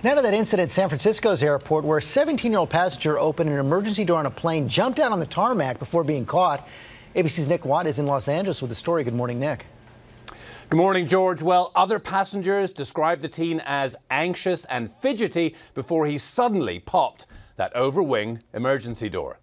Now to that incident at San Francisco's airport where a 17-year-old passenger opened an emergency door on a plane, jumped out on the tarmac before being caught. ABC's Nick Watt is in Los Angeles with the story. Good morning, Nick. Good morning, George. Well, other passengers described the teen as anxious and fidgety before he suddenly popped that overwing emergency door.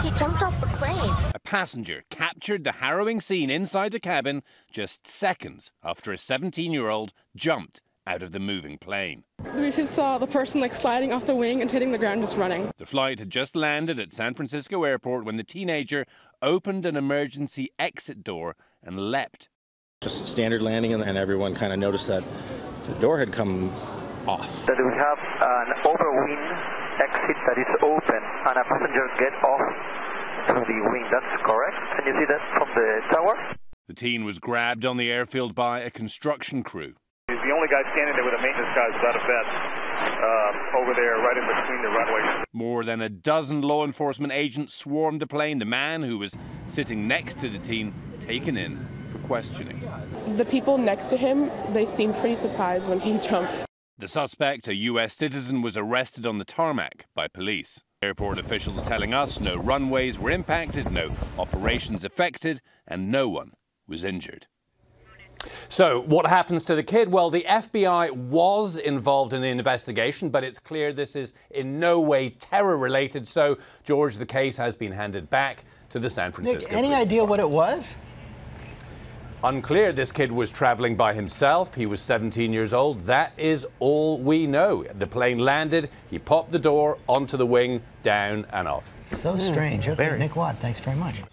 He jumped off the plane. A passenger captured the harrowing scene inside the cabin just seconds after a 17-year-old jumped out of the moving plane. We just saw the person sliding off the wing and hitting the ground, just running. The flight had just landed at San Francisco airport when the teenager opened an emergency exit door and leapt. Just a standard landing, and everyone kind of noticed that the door had come off. That we have an overwing exit that is open and a passenger get off to the wing. That's correct. Can you see that from the tower? The teen was grabbed on the airfield by a construction crew. He's the only guy standing there with a maintenance guy without a vest over there right in between the runways. More than a dozen law enforcement agents swarmed the plane. The man who was sitting next to the teen taken in for questioning. The people next to him, they seemed pretty surprised when he jumped. The suspect, a U.S. citizen, was arrested on the tarmac by police. Airport officials telling us no runways were impacted, no operations affected, and no one was injured. So, what happens to the kid? Well, the FBI was involved in the investigation, but it's clear this is in no way terror-related. So, George, the case has been handed back to the San Francisco Nick, any Police idea what Department. it was? Unclear. This kid was traveling by himself. He was 17 years old. That is all we know. The plane landed. He popped the door onto the wing, down and off. So strange. Okay, Nick Watt, thanks very much.